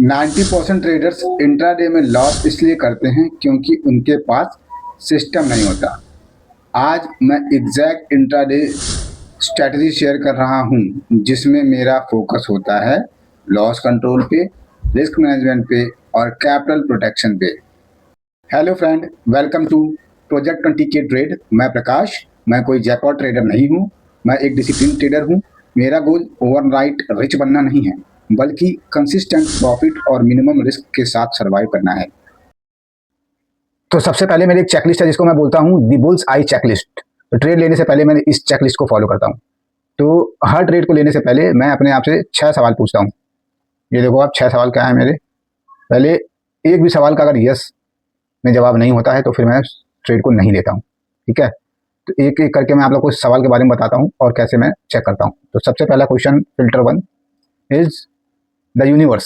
90% traders intraday में loss इसलिए करते हैं क्योंकि उनके पास सिस्टम नहीं होता। आज मैं एग्जैक्ट इंट्राडे स्ट्रैटेजी शेयर कर रहा हूं, जिसमें मेरा फोकस होता है लॉस कंट्रोल पे, रिस्क मैनेजमेंट पे और कैपिटल प्रोटेक्शन पे। Hello friend, welcome to project 20K trade. मैं प्रकाश, मैं कोई जैकपॉट ट्रेडर नहीं हूं, मैं एक डिसिप्लिन ट्रेडर हूं। मेरा गोल ओवरनाइट रिच बनना नहीं है, बल्कि कंसिस्टेंट प्रॉफिट और मिनिमम रिस्क के साथ सर्वाइव करना है। तो सबसे पहले मेरी एक चेकलिस्ट है जिसको मैं बोलता हूँ दी बुल्स आई चेकलिस्ट। तो ट्रेड लेने से पहले मैंने इस चेकलिस्ट को फॉलो करता हूँ। तो हर ट्रेड को लेने से पहले मैं अपने आप से 6 सवाल पूछता हूँ। ये देखो आप 6 सवाल क्या है मेरे। पहले एक भी सवाल का अगर यस में जवाब नहीं होता है तो फिर मैं ट्रेड को नहीं लेता हूँ। ठीक है, तो एक एक करके मैं आप लोग को इस सवाल के बारे में बताता हूँ और कैसे मैं चेक करता हूँ। तो सबसे पहला question, filter 1 is the universe.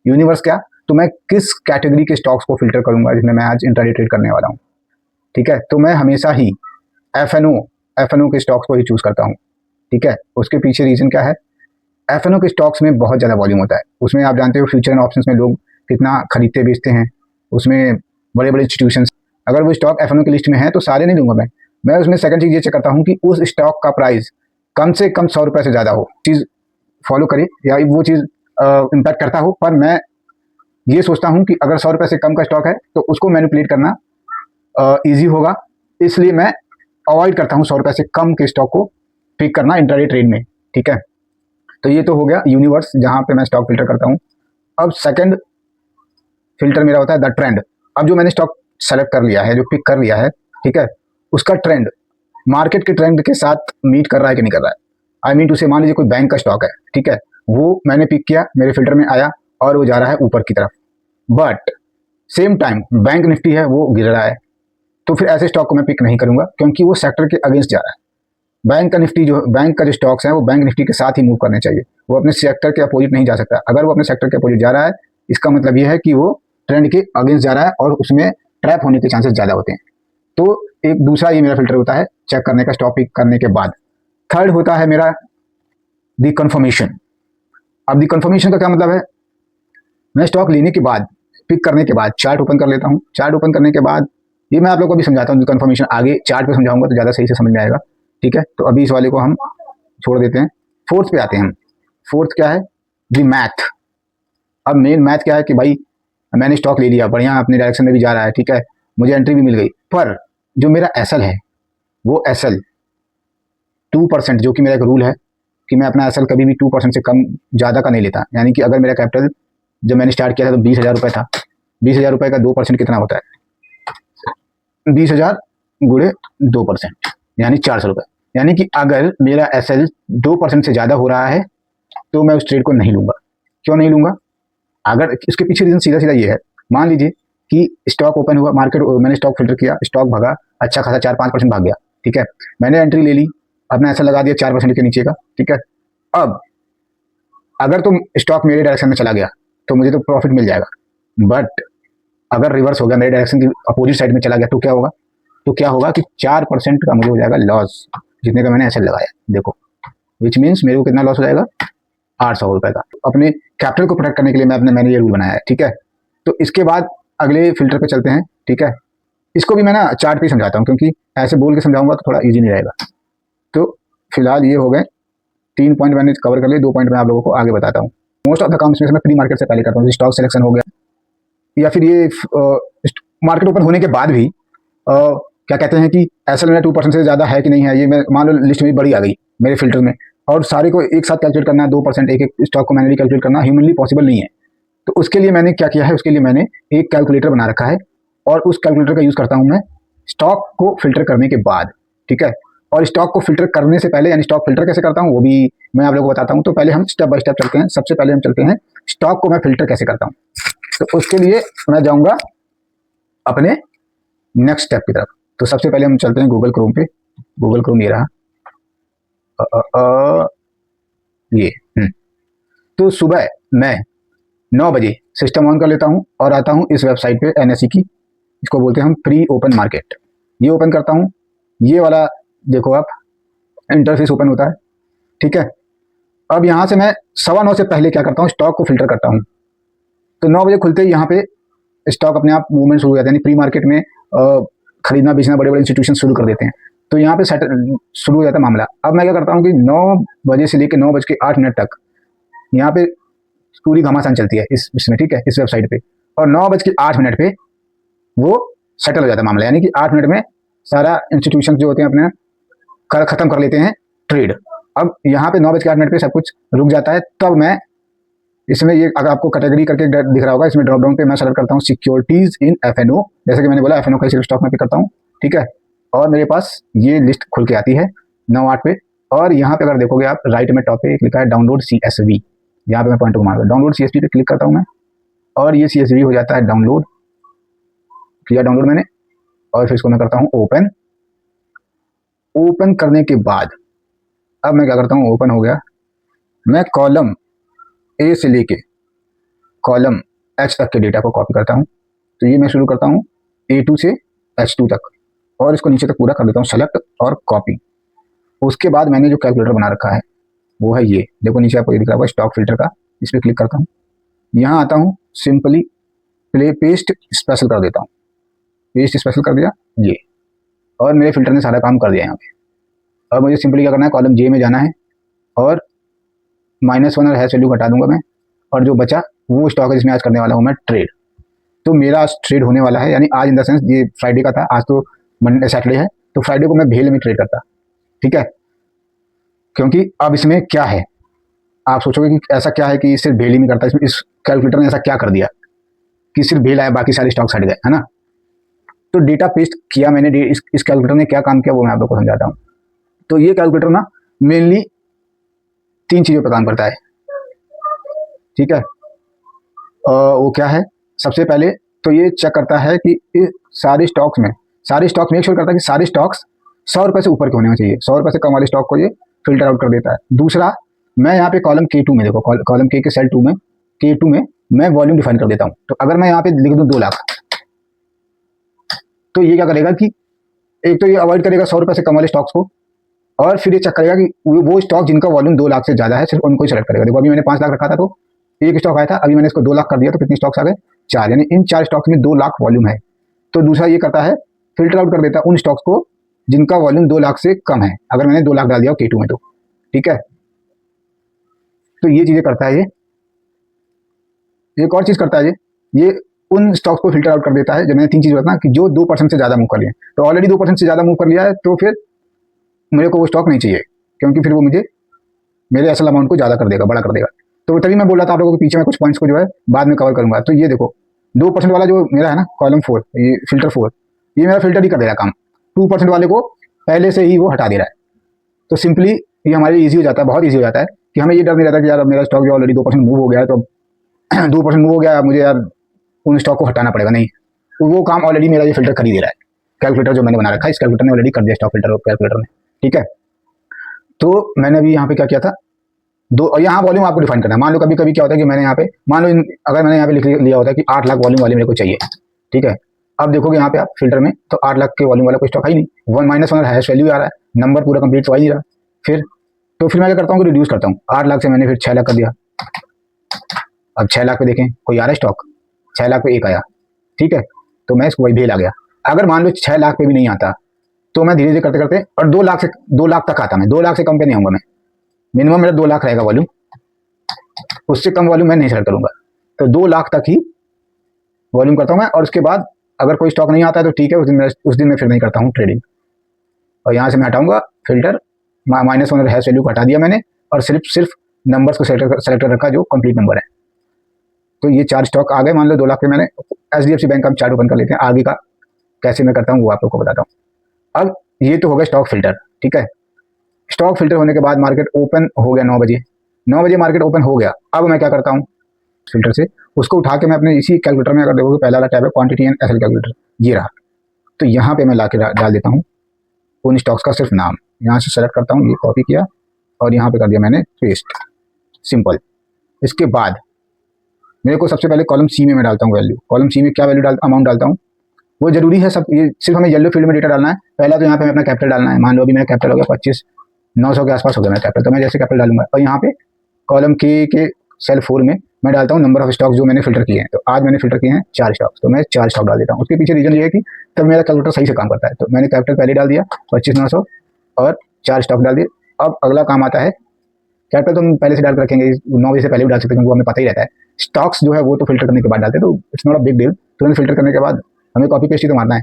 Universe क्या? तो मैं किस कैटेगरी के स्टॉक्स को फिल्टर करूंगा जिसमें मैं आज इंट्राडे ट्रेड करने वाला हूँ। ठीक है, तो मैं हमेशा ही एफ एन ओ के स्टॉक्स को ही चूज करता हूँ। ठीक है, उसके पीछे रीजन क्या है? एफ एन ओ के स्टॉक्स में बहुत ज़्यादा वॉल्यूम होता है। उसमें आप जानते हो फ्यूचर एंड ऑप्शंस में लोग कितना खरीदते बेचते हैं। उसमें बड़े बड़े इंस्टीट्यूशन, अगर वो स्टॉक एफ एन ओ की लिस्ट में है तो सारे नहीं दूंगा मैं उसमें सेकंड चीज़ ये चेक करता हूँ कि उस स्टॉक का प्राइस कम से कम 100 रुपये से ज़्यादा हो। चीज़ फॉलो करे या वो चीज़ इम्पैक्ट करता हो, पर मैं ये सोचता हूँ कि अगर 100 रुपये से कम का स्टॉक है तो उसको मैनिपुलेट करना ईजी होगा, इसलिए मैं अवॉइड करता हूँ 100 रुपये से कम के स्टॉक को पिक करना इंट्राडे ट्रेड में। ठीक है, तो ये तो हो गया यूनिवर्स जहाँ पे मैं स्टॉक फिल्टर करता हूँ। अब सेकंड फिल्टर मेरा होता है द ट्रेंड। अब जो मैंने स्टॉक सेलेक्ट कर लिया है, जो पिक कर लिया है, ठीक है, उसका ट्रेंड मार्केट के ट्रेंड के साथ मीट कर रहा है कि नहीं कर रहा है। आई मीन टू से, मान लीजिए कोई बैंक का स्टॉक है, ठीक है, वो मैंने पिक किया, मेरे फिल्टर में आया और वो जा रहा है ऊपर की तरफ, but same time bank Nifty है वो गिर रहा है, तो फिर ऐसे स्टॉक को मैं पिक नहीं करूंगा क्योंकि वो सेक्टर के अगेंस्ट जा रहा है। बैंक का जो स्टॉक्स है वो बैंक निफ्टी के साथ ही मूव करने चाहिए, वो अपने सेक्टर के अपोजिट नहीं जा सकता। अगर वो अपने सेक्टर के अपोजिट जा रहा है, इसका मतलब ये है कि वो ट्रेंड के अगेंस्ट जा रहा है और उसमें ट्रैप होने के चांसेस ज़्यादा होते हैं। तो एक दूसरा ये मेरा फिल्टर होता है चेक करने का, स्टॉक पिक करने के बाद। थर्ड होता है मेरा दी कन्फर्मेशन। अब दी कन्फर्मेशन का क्या मतलब है? मैं स्टॉक लेने के बाद, पिक करने के बाद चार्ट ओपन कर लेता हूँ। चार्ट ओपन करने के बाद, ये मैं आप लोगों को भी समझाता हूँ, कन्फर्मेशन आगे चार्ट पे समझाऊंगा तो ज़्यादा सही से समझ में आएगा। ठीक है, तो अभी इस वाले को हम छोड़ देते हैं। फोर्थ पे आते हैं हम। फोर्थ क्या है? दी मैथ। अब मेन मैथ क्या है कि भाई मैंने स्टॉक ले लिया, बढ़िया अपने डायरेक्शन में भी जा रहा है, ठीक है, मुझे एंट्री भी मिल गई, पर जो मेरा एसएल है वो एसएल 2%, जो कि मेरा एक रूल है कि मैं अपना एसएल कभी भी 2% से कम ज़्यादा का नहीं लेता। यानी कि अगर मेरा कैपिटल जब मैंने स्टार्ट किया था तो 20,000 रुपये था, 20,000 रुपये का 2% कितना होता है? 20,000 गुणे 2% यानी 400 रुपये। यानी कि अगर मेरा एसएल 2% से ज़्यादा हो रहा है तो मैं उस ट्रेड को नहीं लूँगा। क्यों नहीं लूँगा? अगर इसके पीछे रीज़न सीधा सीधा ये है, मान लीजिए कि स्टॉक ओपन हुआ, मार्केट, मैंने स्टॉक फिल्टर किया, स्टॉक भागा, अच्छा खासा 4-5% भाग गया, ठीक है, मैंने एंट्री ले ली, अपना ऐसा लगा दिया 4% के नीचे का, ठीक है। अब अगर तुम स्टॉक मेरे डायरेक्शन में चला गया तो मुझे तो प्रॉफिट मिल जाएगा, बट अगर रिवर्स हो गया, मेरे डायरेक्शन की अपोजिट साइड में चला गया, तो क्या होगा? तो क्या होगा कि 4% का मुझे हो जाएगा लॉस, जितने का मैंने ऐसे लगाया। देखो, विच मीन्स मेरे को कितना लॉस हो जाएगा? 800 रुपये का। अपने कैपिटल को प्रोटेक्ट करने के लिए मैंने ये रूल बनाया है, ठीक है। तो इसके बाद अगले फिल्टर पे चलते हैं, ठीक है। इसको भी मैं ना चार्ट पे समझाता हूँ क्योंकि ऐसे बोल के समझाऊंगा तो थोड़ा इजी नहीं रहेगा। तो फिलहाल ये हो गए 3 पॉइंट मैंने कवर कर लिए, 2 पॉइंट मैं आप लोगों को आगे बताता हूँ। मोस्ट ऑफ द काउंट्स में मैं प्री मार्केट से पहले करता हूँ, स्टॉक सिलेक्शन हो गया, या फिर ये मार्केट ओपन होने के बाद भी क्या कहते हैं कि एसएल मेरा 2% से ज़्यादा है कि नहीं है, ये मैं मान लो लिस्ट में बड़ी आ गई मेरे फिल्टर में, और सारे को एक साथ कैलकुलेट करना है, 2% एक एक स्टॉक को मैनुअली कैलकुलेट करना ह्यूमनली पॉसिबल नहीं है। तो उसके लिए मैंने क्या किया है, उसके लिए मैंने एक कैलकुलेटर बना रखा है और उस कैलकुलेटर का यूज़ करता हूँ मैं स्टॉक को फिल्टर करने के बाद, ठीक है। और स्टॉक को फिल्टर करने से पहले, यानी स्टॉक फिल्टर कैसे करता हूँ वो भी मैं आप लोगों को बताता हूँ। तो पहले हम स्टेप बाय स्टेप चलते हैं। सबसे पहले हम चलते हैं स्टॉक को मैं फिल्टर कैसे करता हूँ। तो उसके लिए मैं जाऊँगा अपने नेक्स्ट स्टेप की तरफ। तो सबसे पहले हम चलते हैं गूगल क्रोम पे। गूगल क्रोम ये रहा, ये तो सुबह मैं 9 बजे सिस्टम ऑन कर लेता हूँ और आता हूँ इस वेबसाइट पे, एनएसई की, इसको बोलते हैं हम प्री ओपन मार्केट। ये ओपन करता हूँ, ये वाला देखो आप इंटरफेस ओपन होता है, ठीक है। अब यहाँ से मैं 9:15 से पहले क्या करता हूँ, स्टॉक को फिल्टर करता हूँ। तो 9 बजे खुलते ही यहाँ पे स्टॉक अपने आप मूवमेंट शुरू हो जाता है, यानी प्री मार्केट में खरीदना बेचना बड़े बड़े इंस्टीट्यूशन शुरू कर देते हैं। तो यहाँ पे शुरू हो जाता है मामला। अब मैं क्या करता हूँ कि 9 बजे से लेकर 9:08 तक यहाँ पे पूरी घमासान चलती है इसमें, ठीक है, इस वेबसाइट पे। और 9:08 पे वो सेटल हो जाता है मामला, यानी कि 8 मिनट में सारा इंस्टीट्यूशन जो होते हैं अपने खत्म कर लेते हैं ट्रेड। अब यहाँ पे 9:08 पे सब कुछ रुक जाता है। तब मैं इसमें ये अगर आपको कैटेगरी करके दिख रहा होगा, इसमें ड्रॉप डाउन पे मैं सेलेक्ट करता हूँ सिक्योरिटीज इन एफएनओ। जैसे कि मैंने बोला एफएनओ का स्टॉक में पे करता हूँ, ठीक है। और मेरे पास ये लिस्ट खुल के आती है 9:08 पे। और यहाँ पे अगर देखोगे आप राइट में टॉप पे लिखा है डाउनलोड CSV, यहाँ पे मैं पॉइंट को मारूंगा, डाउनलोड CSV पे क्लिक करता हूँ मैं, और ये CSV हो जाता है डाउनलोड, किया डाउनलोड मैंने। और फिर इसको मैं करता हूँ ओपन। ओपन करने के बाद अब मैं क्या करता हूँ, ओपन हो गया, मैं कॉलम ए से लेके कॉलम H तक के डेटा को कॉपी करता हूँ। तो ये मैं शुरू करता हूँ A2 से H2 तक, और इसको नीचे तक पूरा कर देता हूँ सेलेक्ट और कॉपी। उसके बाद मैंने जो कैलकुलेटर बना रखा है वो है ये, देखो नीचे आपको ये दिख रहा है स्टॉक फिल्टर का, इस पर क्लिक करता हूँ। यहाँ आता हूँ, सिंपली पेस्ट स्पेशल कर देता हूँ, पेस्ट स्पेशल कर दिया ये, और मेरे फिल्टर ने सारा काम कर दिया यहाँ पे। अब मुझे सिंपली क्या करना है, कॉलम J में जाना है और -1 और हैश वैल्यू घटा दूंगा मैं, और जो बचा वो स्टॉक है जिसमें आज करने वाला हूँ मैं ट्रेड। तो मेरा आज ट्रेड होने वाला है, यानी आज इन द सेंस ये फ्राइडे का था, आज तो मंडे सैटरडे है, तो फ्राइडे को मैं भेल में ट्रेड करता, ठीक है। क्योंकि अब इसमें क्या है, आप सोचोगे कि ऐसा क्या है कि सिर्फ भेल ही में करता है, इसमें इस कैलकुलेटर ने ऐसा क्या कर दिया कि सिर्फ भेल आया बाकी सारे स्टॉक्स हट गए, है ना। तो डेटा पेस्ट किया मैंने, इस कैलकुलेटर ने क्या काम किया वो मैं आप लोग को समझाता हूँ। तो ये कैलकुलेटर ना मेनली 3 चीज़ों पर काम करता है, ठीक है। वो क्या है, सबसे पहले तो ये चेक करता है कि सारे स्टॉक्स में मेक श्योर करता है कि सारे स्टॉक्स 100 रुपये से ऊपर के होने चाहिए, 100 रुपये से कम वाले स्टॉक को ये फिल्टर आउट कर देता है। दूसरा, मैं यहाँ पे कॉलम K2 में, देखो कॉलम K के सेल 2 में, K2 में मैं वॉल्यूम डिफाइन कर देता हूँ। तो अगर मैं यहाँ पे लिख दूँ 2 लाख, तो ये क्या करेगा कि एक तो ये अवॉइड करेगा 100 रुपये से कम वाले स्टॉक्स को, और फिर ये चेक करेगा कि वो स्टॉक जिनका वॉल्यूम 2 लाख से ज़्यादा है सिर्फ उनको ही सेलेक्ट करेगा। देखो अभी मैंने 5 लाख रखा था तो एक स्टॉक आया था, अभी मैंने इसको 2 लाख कर दिया तो कितने स्टॉक्स आ गए, 4, यानी इन 4 स्टॉक्स में 2 लाख वॉल्यूम है। तो दूसरा ये करता है, फिल्टर आउट कर देता है उन स्टॉक्स को जिनका वॉल्यूम 2 लाख से कम है, अगर मैंने 2 लाख डाल दिया K2 में तो, ठीक है। तो ये चीज़ें करता है ये। एक और चीज़ करता है ये उन स्टॉक्स को फिल्टर आउट कर देता है, जब मैंने 3 चीज़ बताया कि जो 2% से ज़्यादा मूव कर लिए, तो ऑलरेडी 2% से ज़्यादा मूव कर लिया है तो फिर मेरे को वो स्टॉक नहीं चाहिए, क्योंकि फिर वो मुझे मेरे असल अमाउंट को ज़्यादा कर देगा, बड़ा कर देगा। तो तभी मैं बोल रहा था आप लोगों के पीछे मैं कुछ पॉइंट्स को जो है बाद में कवर करूंगा। तो ये देखो 2% वाला जो मेरा है ना कॉलम 4, ये फिल्टर 4, ये मेरा फिल्टर ही कर दे रहा है काम, 2% वाले को पहले से ही वो हटा दे रहा है। तो सिंपली ये हमारे ईजी हो जाता है, बहुत ईजी हो जाता है कि हमें ये डर नहीं रहता कि यार मेरा स्टॉक जो ऑलरेडी 2% मूव हो गया है, तो 2% मूव हो गया, मुझे यार उन स्टॉक को हटाना पड़ेगा, नहीं, तो वो काम ऑलरेडी मेरा ये फिल्टर कर ही दे रहा है। कैलकुलेटर जो मैंने बना रखा है, इस कैलकुलेटर ने ऑलरेडी कर दिया स्टॉक फिल्टर कैलकुलेटर ने, ठीक है। तो मैंने अभी यहाँ पे क्या किया था, यहाँ वॉल्यूम आपको डिफाइन करना है। मान लो कभी कभी क्या होता है कि मैंने यहाँ पे, मान लो अगर मैंने यहाँ पे लिख लिया होता है कि 8 लाख वॉल्यूम वाले मेरे को चाहिए, ठीक है। अब देखोगे यहाँ पे आप फिल्टर में तो 8 लाख के वॉल्यूम वाला कोई स्टॉक है ही नहीं, -1 हैश वैल्यू आ रहा है, नंबर पूरा कंप्लीट तो आ ही नहीं रहा। फिर मैं क्या करता हूँ कि रिड्यूस करता हूँ, 8 लाख से मैंने फिर 6 लाख कर दिया। अब 6 लाख पे देखें कोई आ रहा है स्टॉक, 6 लाख पे एक आया, ठीक है, तो मैं इसको वही भेल आ गया। अगर मान लो 6 लाख पे भी नहीं आता तो मैं धीरे धीरे करते करते और 2 लाख तक आता, मैं 2 लाख से कम पे नहीं आऊँगा, मैं मिनिमम मेरा 2 लाख रहेगा वॉल्यूम, उससे कम वॉल्यूम मैं नहीं सेलेक्ट करूंगा। तो 2 लाख तक ही वॉल्यूम करता हूँ मैं, और उसके बाद अगर कोई स्टॉक नहीं आता है तो ठीक है, उस दिन मैं फिर नहीं करता हूँ ट्रेडिंग। और यहाँ से मैं हटाऊंगा फिल्टर, -1 हैश वैल्यू को हटा दिया मैंने, और सिर्फ नंबर्स को सेलेक्ट कर रखा जो कंप्लीट नंबर है। तो ये 4 स्टॉक आ गए, मान लो 2 लाख पे मैंने HDFC बैंक का चार्ट ओपन कर लेते हैं, आगे का कैसे मैं करता हूँ वो आप लोग को बताता हूँ। अब ये तो हो गया स्टॉक फिल्टर, ठीक है। स्टॉक फिल्टर होने के बाद मार्केट ओपन हो गया 9 बजे मार्केट ओपन हो गया। अब मैं क्या करता हूँ, फिल्टर से उसको उठा के मैं अपने इसी कैलकुलेटर में, अगर देखोगे पहला वाला टैब है क्वांटिटी एंड SL कैलकुलेटर, ये रहा। तो यहाँ पे मैं ला के डाल देता हूँ उन स्टॉक्स का सिर्फ नाम, यहाँ से सेलेक्ट करता हूँ, ये कॉपी किया और यहाँ पे कर दिया मैंने पेस्ट, सिंपल। इसके बाद मेरे को सबसे पहले कॉलम C में मैं डालता हूँ वैल्यू। कॉलम C में क्या वैल्यू अमाउंट डालता हूँ वो जरूरी है सब, ये सिर्फ हमें येलो फील्ड में डेटा डालना है। पहला तो यहाँ पे हमें अपना कैपिटल डालना है, मान लो अभी मेरा कैपिटल हो गया 25,900 के आसपास हो गया मेरा कैपिटल, तो मैं जैसे कैपिटल डालूंगा। और यहाँ पे कॉलम के सेल 4 में मैं डालता हूँ नंबर ऑफ स्टॉक जो मैंने फिल्टर किए हैं। तो आज मैंने फिल्टर किए हैं 4 स्टॉक्स, तो मैं 4 स्टॉक डाल देता हूँ। उसके पीछे रीजन ये है कि तब मेरा कैलकुलेटर सही से काम करता है। तो मैंने कैपिटल पहले डाल दिया 25,900 और 4 स्टॉक डाल दिए। अब अगला काम आता है, कैपिटल तो हम पहले से डाल के रखेंगे, 9 बजे से पहले भी डाल सकते हैं क्योंकि हमें पता ही रहता है। स्टॉक्स जो है वो तो फिल्टर करने के बाद डालते हैं, तो it's not a big deal. तुरंत फिल्टर करने के बाद हमें कॉपी पेस्ट ही तो मारना है।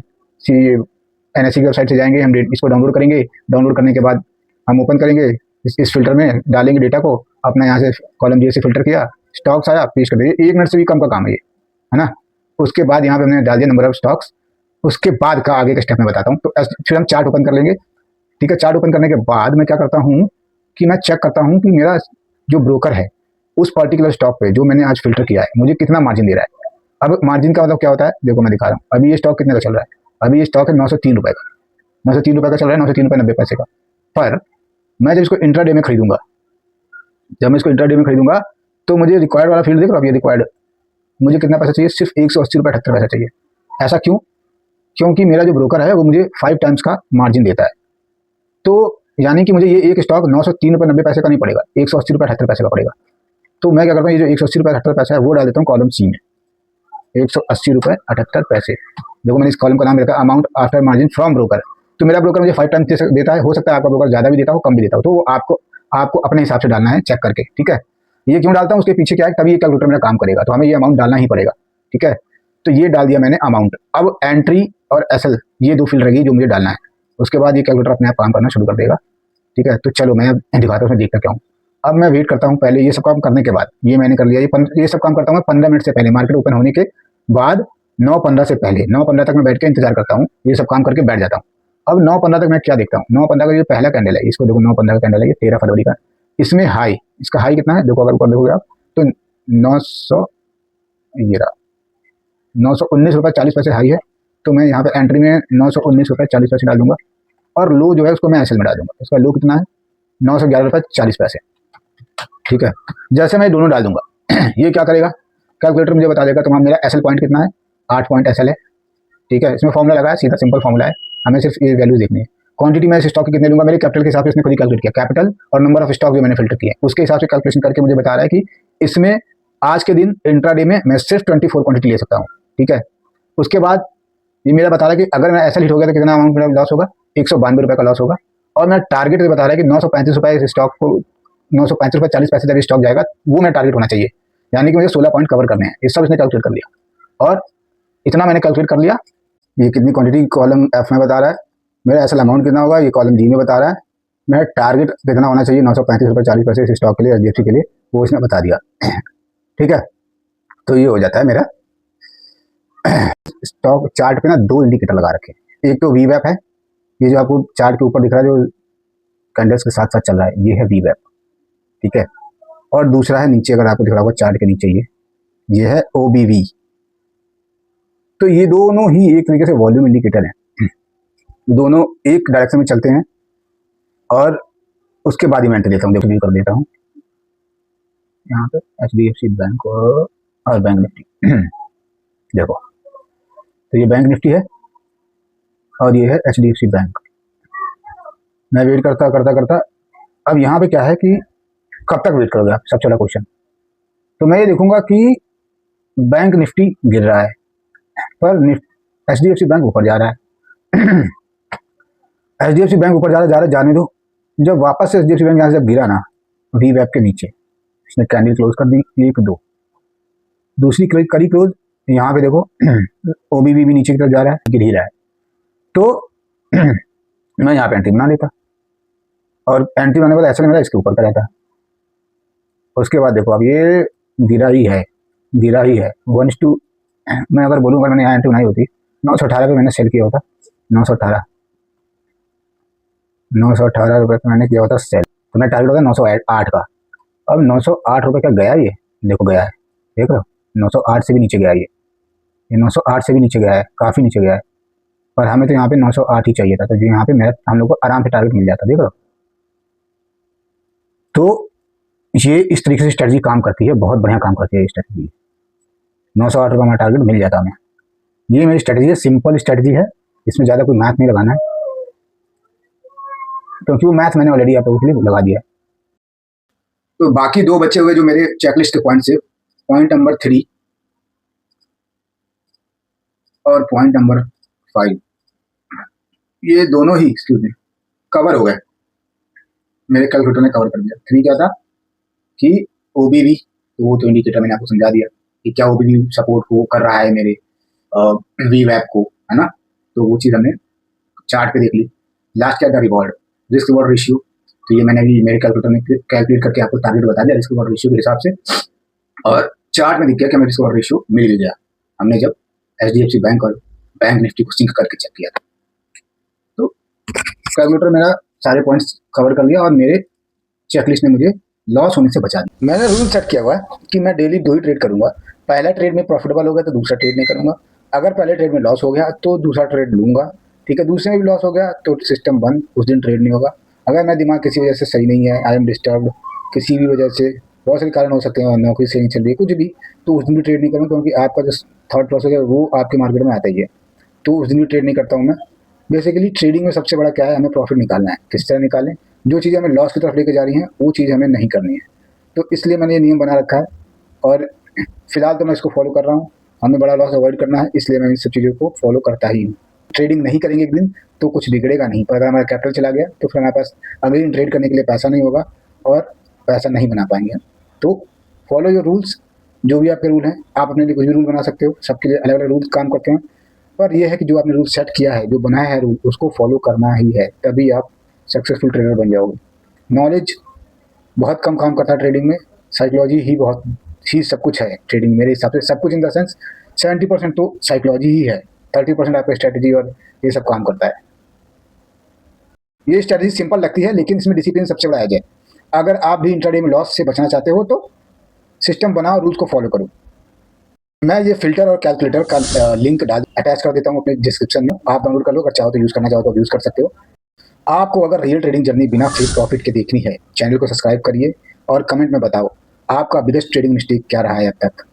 NSE की वेबसाइट से जाएंगे, हम इसको डाउनलोड करेंगे। डाउनलोड करने के बाद हम ओपन करेंगे, इस फिल्टर में डालेंगे डेटा को, अपना यहाँ से कॉलम जी से फिल्टर किया, स्टॉक्स आया, पेस्ट कर दिया। 1 मिनट से भी कम का काम है ये, है ना। उसके बाद यहाँ पे हमने डाल दिया नंबर ऑफ स्टॉक्स। उसके बाद का आगे का स्टेप मैं बताता हूँ। तो फिर हम चार्ट ओपन कर लेंगे, ठीक है। चार्ट ओपन करने के बाद मैं क्या करता हूँ कि मैं चेक करता हूँ कि मेरा जो ब्रोकर है उस पर्टिकुलर स्टॉक पे जो मैंने आज फिल्टर किया है मुझे कितना मार्जिन दे रहा है। अब मार्जिन का मतलब क्या होता है, देखो मैं दिखा रहा हूँ। अभी ये स्टॉक कितने का चल रहा है, अभी ये स्टॉक है 903 रुपये का, 903 रुपये का चल रहा है, 903 रुपये 90 पैसे का। पर मैं जब इसको इंट्राडे में खरीदूंगा, जब मैं इसको इंट्राडे में खरीदूंगा तो मुझे रिक्वायर्ड वाला फील्ड देख रहा हूँ, ये रिक्वायर्ड मुझे कितना पैसा चाहिए, सिर्फ 180 रुपये 78 पैसा चाहिए। ऐसा क्यों? क्योंकि मेरा जो ब्रोकर है वो मुझे 5 टाइम्स का मार्जिन देता है। तो यानी कि मुझे ये एक स्टॉक 903 रुपये 90 पैसे का नहीं पड़ेगा, 180 रुपये 78 पैसे का पड़ेगा। तो मैं क्या करता हूँ, ये जो 180 रुपये 78 पैसा है वो डाल देता हूँ कॉलम सी में, 180 रुपये 78 पैसे। देखो मैंने इस कॉलम का नाम रखा amount after margin from broker. तो मेरा ब्रोकर मुझे 5 टाइम्स देता है, हो सकता है आपका ब्रोकर ज़्यादा भी देता हो कम भी देता हो, तो वो आपको अपने हिसाब से डालना है चेक करके, ठीक है। ये क्यों डालता हूँ, उसके पीछे क्या है, तभी ये कैलकुलेटर मेरा काम करेगा, तो हमें ये अमाउंट डालना ही पड़ेगा, ठीक है। तो ये डाल दिया मैंने अमाउंट। अब एंट्री और एसएल ये 2 फील्ड रहेगी जो मुझे डालना है। उसके बाद ये कैलकुलेटर अपने आप काम करना शुरू कर देगा, ठीक है। तो चलो मैं दिखाता हूँ, उसमें देखता क्या हूँ। अब मैं वेट करता हूँ, पहले ये सब काम करने के बाद ये मैंने कर लिया, ये सब काम करता हूँ मैं 15 मिनट से पहले, मार्केट ओपन होने के बाद 9:15 से पहले, 9:15 तक मैं बैठ के इंतजार करता हूँ, ये सब काम करके बैठ जाता हूँ। अब 9:15 तक मैं क्या देखता हूँ, 9:15 का जो पहला कैंडल है, इसको देखो 9:15 का कैंडल है, ये 13 फरवरी का। इसमें हाई, इसका हाई कितना है देखो, अगर ऊपर देखोगे आप तो 900, ये रहा 919 रुपये 40 पैसे हाई है। तो मैं यहाँ पे एंट्री में 919 रुपये 40 पैसे डाल दूंगा, और लो जो है उसको मैं एसएल में डाल दूंगा। इसका लो कितना है, 911 रुपये 40 पैसे, ठीक है। जैसे मैं दोनों डाल दूंगा ये क्या करेगा, कैलकुलेटर मुझे बता देगा तुम्हारा मेरा एसएल पॉइंट कितना है, 8 पॉइंट एसएल है, ठीक है। इसमें फॉर्मुला लगा है, सीधा सिंपल फॉर्मुला है, हमें सिर्फ ये वैल्यू देखनी है। क्वांटिटी मैं इस स्टॉक की कितने लूंगा, मेरे कैपिटल के हिसाब से इसने खुद ही कैलकुलेट किया, कैपिटल और नंबर ऑफ स्टॉक जो मैंने फिल्टर किया उसके हिसाब से कैलकुलेशन करके मुझे बता रहा है कि इसमें आज के दिन इंट्राडे में मैं सिर्फ 24 क्वांटिटी ले सकता हूँ, ठीक है। उसके बाद ये मेरा बता रहा है कि अगर मैं एसएल हिट हो गया तो कितना अमाउंट मेरा लॉस होगा, 192 रुपये का लॉस होगा। और मैं टारगेट बता रहा है कि 935 रुपये इस स्टॉक को, 935 रुपये 40 पैसे जब स्टॉक जाएगा वो मेरा टारगेट होना चाहिए, यानी कि मुझे 16 पॉइंट कवर करने हैं। ये सब इसने कैलकुलेट कर लिया, और इतना मैंने कैलकुलेट कर लिया। ये कितनी क्वांटिटी कॉलम एफ में बता रहा है, मेरा एसएल अमाउंट कितना होगा ये कॉलम जी में बता रहा है, मेरा टारगेट कितना होना चाहिए 935 रुपये 40 पैसे इस स्टॉक के लिए, एचडीएफसी के लिए, वो इसने बता दिया ठीक है। तो ये हो जाता है मेरा स्टॉक चार्ट पे ना 2 इंडिकेटर लगा रखे, एक तो वी वैप है, ये जो आपको चार्ट के ऊपर दिख रहा है जो कैंडल्स के साथ साथ चल रहा है, ये है वी वैप, ठीक है। और दूसरा है नीचे, अगर आपको दिख रहा होगा चार्ट के नीचे, ये है ओबीवी। तो ये दोनों ही एक तरीके से वॉल्यूम इंडिकेटर हैं, दोनों एक डायरेक्शन में चलते हैं। और उसके बाद ही मैं एंट्री लेता हूँ, देखो कर देता हूँ यहाँ पे एचडीएफसी बैंक और बैंक निफ्टी देखो, तो ये बैंक निफ्टी है और ये है एचडीएफसी बैंक। मैं वेट करता करता करता, अब यहाँ पे क्या है कि कब तक वेट करोगे आप, सबसे बड़ा क्वेश्चन। तो मैं ये देखूंगा कि बैंक निफ्टी गिर रहा है पर एचडीएफसी बैंक ऊपर जा रहा है एचडीएफसी बैंक ऊपर जा रहा है, जाने दो। जब वापस से एचडीएफसी बैंक यहाँ से जब गिरा ना वी वैप के नीचे, इसने कैंडल क्लोज कर दी 1 2, दूसरी करी क्लोज, यहाँ पे देखो ओबीवी भी नीचे की तरफ जा रहा है, गिर ही रहा है। तो मैं यहाँ पे एंट्री बना लेता, और एंट्री बनाने के बाद ऐसा मेरा इसके ऊपर का रहता। उसके बाद देखो अब ये गिरा ही है 1:2। मैं अगर बोलूँगा मैंने यहाँ एंट्री बनाई होती 918 पे मैंने सेल किया होता, 918 रुपये पे मैंने किया होता सेल, तो मैं टारगेट होता 908 का। अब 908 रुपये का गया, ये देखो गया है, देख रहे हो 908 से भी नीचे गया, ये 908 से भी नीचे गया है, काफ़ी नीचे गया है। पर हमें तो यहाँ पे 908 ही चाहिए था, तो जो यहाँ पे मेरा हम लोग को आराम से टारगेट मिल जाता, देख रहे हो। तो ये इस तरीके से स्ट्रेटजी काम करती है, बहुत बढ़िया काम करती है ये स्ट्रेटजी। 908 रुपये हमारा टारगेट मिल जाता हमें, ये मेरी स्ट्रेटजी है, सिंपल स्ट्रेटजी है, इसमें ज़्यादा कोई मैथ नहीं लगाना है, क्योंकि वो मैथ मैंने ऑलरेडी आप लोगों के लिए लगा दिया है। तो बाकी 2 बचे हुए जो मेरे चेकलिस्ट के पॉइंट्स है, पॉइंट नंबर 3 और पॉइंट नंबर 5 ये दोनों ही कवर हो गए, मेरे कैलकुलेटर ने कवर कर दिया। 3 क्या था कि ओबीवी, तो वो तो इंडिकेटर मैंने आपको समझा दिया कि क्या ओबीवी सपोर्ट को कर रहा है मेरे वी वैप को, है ना। तो वो चीज़ हमने चार्ट पे देख ली। लास्ट क्या था, रिवॉर्ड, रिस्क रिवॉर्ड रेशियो। तो ये मैंने अभी मेरे कैलकुलेटर में कैलकुलेट करके आपको टारगेट बता दिया रिस्क रिवॉर्ड रेशियो के हिसाब से, और चार्ट में दिख गया कि हमें रिस्क रिवॉर्ड रेशियो मिल गया, हमने जब एचडीएफसी बैंक और बैंक निफ्टी को सिंक करके चेक किया था। तो कैलकुलेटर मेरा सारे पॉइंट्स कवर कर लिया और मेरे चेकलिस्ट ने मुझे लॉस होने से बचा दिया। मैंने रूल सेट किया हुआ है कि मैं डेली 2 ही ट्रेड करूंगा। पहला ट्रेड में प्रॉफिटेबल हो गया तो दूसरा ट्रेड नहीं करूंगा। अगर पहले ट्रेड में लॉस हो गया तो दूसरा ट्रेड लूंगा, ठीक है। दूसरे में भी लॉस हो गया तो सिस्टम बंद, उस दिन ट्रेड नहीं होगा। अगर मेरा दिमाग किसी वजह से सही नहीं है, आई एम डिस्टर्ब्ड, किसी भी वजह से, बहुत सारे कारण हो सकते हैं, नौकरी सही नहीं चल रही है, कुछ भी, तो उस दिन भी ट्रेड नहीं करूँगा, क्योंकि आपका जो थॉट प्रोसेस है वो आपके मार्केट में आता ही है। तो उस दिन भी ट्रेड नहीं करता हूँ मैं। बेसिकली ट्रेडिंग में सबसे बड़ा क्या है, हमें प्रॉफिट निकालना है। किस तरह निकालें, जो चीज़ें हमें लॉस की तरफ लेके जा रही हैं वो चीज़ हमें नहीं करनी है। तो इसलिए मैंने ये नियम बना रखा है और फिलहाल तो मैं इसको फॉलो कर रहा हूँ। हमें बड़ा लॉस अवॉइड करना है, इसलिए मैं इन सब चीज़ों को फॉलो करता ही हूँ। ट्रेडिंग नहीं करेंगे एक दिन तो कुछ बिगड़ेगा नहीं, पर अगर हमारा कैपिटल चला गया तो फिर हमारे पास अगले दिन ट्रेड करने के लिए पैसा नहीं होगा और पैसा नहीं बना पाएंगे। तो फॉलो योर रूल्स, जो भी आपके रूल हैं, आप अपने लिए कुछ भी रूल बना सकते हो, सबके लिए अलग अलग रूल्स काम करते हैं। पर यह है कि जो आपने रूल सेट किया है, जो बनाया है रूल, उसको फॉलो करना ही है, तभी आप सक्सेसफुल ट्रेडर बन जाओगे। नॉलेज बहुत कम काम करता है ट्रेडिंग में, साइकोलॉजी ही बहुत ही सब कुछ है ट्रेडिंग मेरे हिसाब से। सब कुछ इन द सेंस 70% तो साइकोलॉजी ही है, 30% आपका स्ट्रैटेजी और ये सब काम करता है। ये स्ट्रैटेजी सिंपल लगती है लेकिन इसमें डिसिप्लिन सबसे बड़ा है। अगर आप भी इंट्राडे में लॉस से बचना चाहते हो तो सिस्टम बनाओ, रूल्स को फॉलो करो। मैं ये फिल्टर और कैलकुलेटर का लिंक अटैच कर देता हूँ अपने डिस्क्रिप्शन में, आप डाउनलोड कर लो। अगर चाहो तो यूज़ करना चाहो तो यूज़ कर सकते हो। आपको अगर रियल ट्रेडिंग जर्नी बिना फेक प्रॉफिट के देखनी है, चैनल को सब्सक्राइब करिए और कमेंट में बताओ आपका बिगेस्ट ट्रेडिंग मिस्टेक क्या रहा है अब तक।